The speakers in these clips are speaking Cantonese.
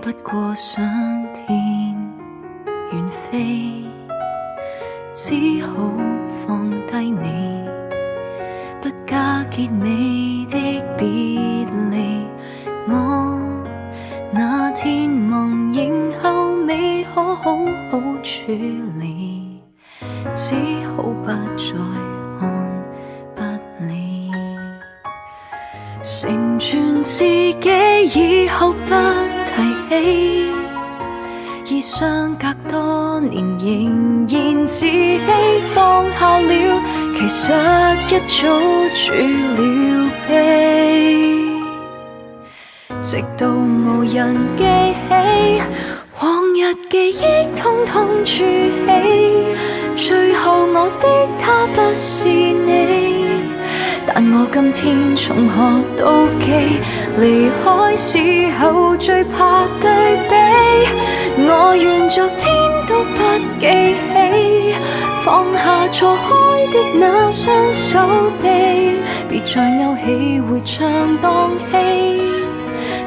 不過上天遠飛，只好放低你，不加結尾的別離。我那天望影後未可好好處理，只好不再看不理，成全自己以後不提起，已相隔多年仍然自欺，放下了其實一早儲了備，直到無人記起，往日記憶通通儲起，最後我的他不是你，但我今天從何妒忌，離開時候最怕對比，我願昨天都不記起，放下錯開的那雙手臂，別再勾起回腸蕩氣，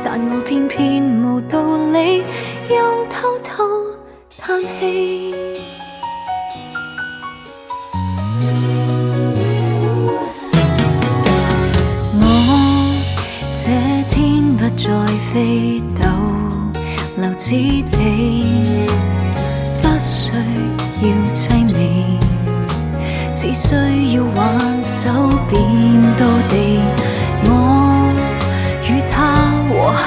但我偏偏無道理又偷偷嘆氣。這天不再飛逗留此地，不需要凄美，只需要挽手便到地。我與他和諧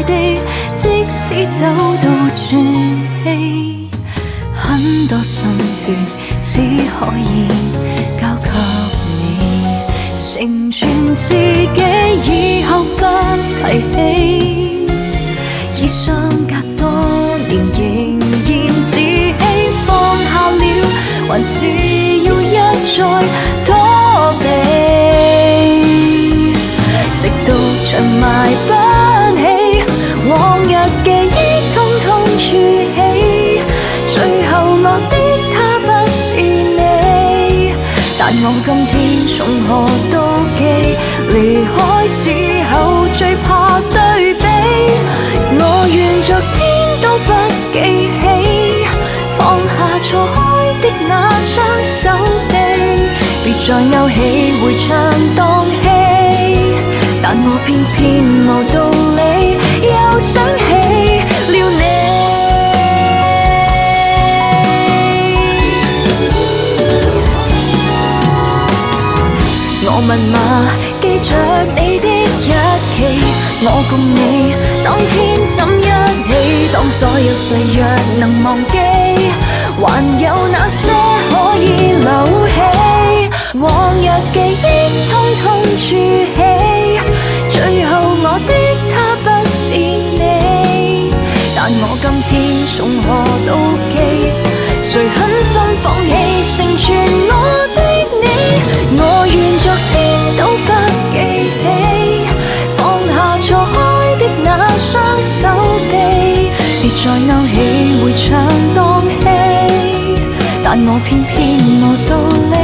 地，即使走到轉機，很多心血只可以交給你，成全自己以後不提起，已相隔多年仍然自欺，放下了還是要一再躲避，直到長埋不起，往日記憶通通儲起，最後我的他不是你，但我今天從何妒忌，離開時候最怕對比，我願昨天都不記起，放下錯開的那雙手臂，別再勾起回腸蕩氣，但我偏偏無道理又想起了你。我密碼記着你的日期，我共你當天怎一起，當所有誓約能忘記，還有那些可以留起，往日記憶通通儲起，最後我的他不是你，但我今天從何妒忌，誰狠心放棄成全我的你，我願昨天都不記起，放下錯開的那雙手臂，別再勾起回腸蕩氣，但我偏偏無道理